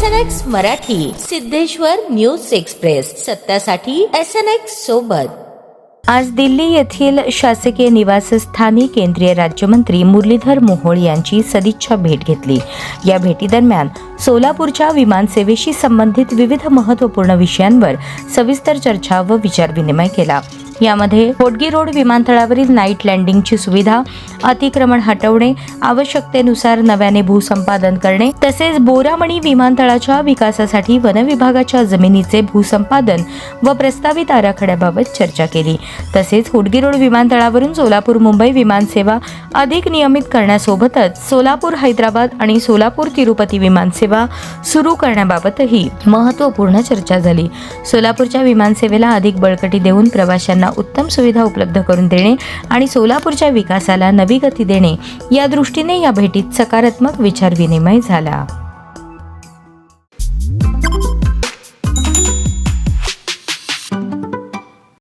SNX Marathi, Siddheshwar news express, सत्यासाठी SNX सोबत। आज दिल्ली येथील शासकीय निवासस्थानी केंद्रीय राज्यमंत्री मुरलीधर मोहोळ यांची सदिच्छा भेट घेतली। या भेटीदरम्यान सोलापूरच्या विमानसेवेशी संबंधित विविध महत्त्वपूर्ण विषयांवर सविस्तर चर्चा व विचारविनिमय केला। यामध्ये होडगी रोड विमानतळावरील नाईट लँडिंगची सुविधा, अतिक्रमण हटवणे, आवश्यकतेनुसार नव्याने भूसंपादन करणे, तसेच बोरामणी विमानतळाच्या विकासासाठी वनविभागाच्या जमिनीचे भूसंपादन व प्रस्तावित आराखड्याबाबत चर्चा केली। तसेच होडगी रोड विमानतळावरून सोलापूर मुंबई विमानसेवा अधिक नियमित करण्यासोबतच सोलापूर हैदराबाद आणि सोलापूर तिरुपती विमानसेवा सुरू करण्याबाबतही महत्त्वपूर्ण चर्चा झाली। सोलापूरच्या विमानसेवेला अधिक बळकटी देऊन प्रवाशांना उत्तम सुविधा उपलब्ध करून देणे आणि सोलापूरच्या विकासाला नवी गती देणे या दृष्टीने या भेटीत सकारात्मक विचारविनिमय झाला।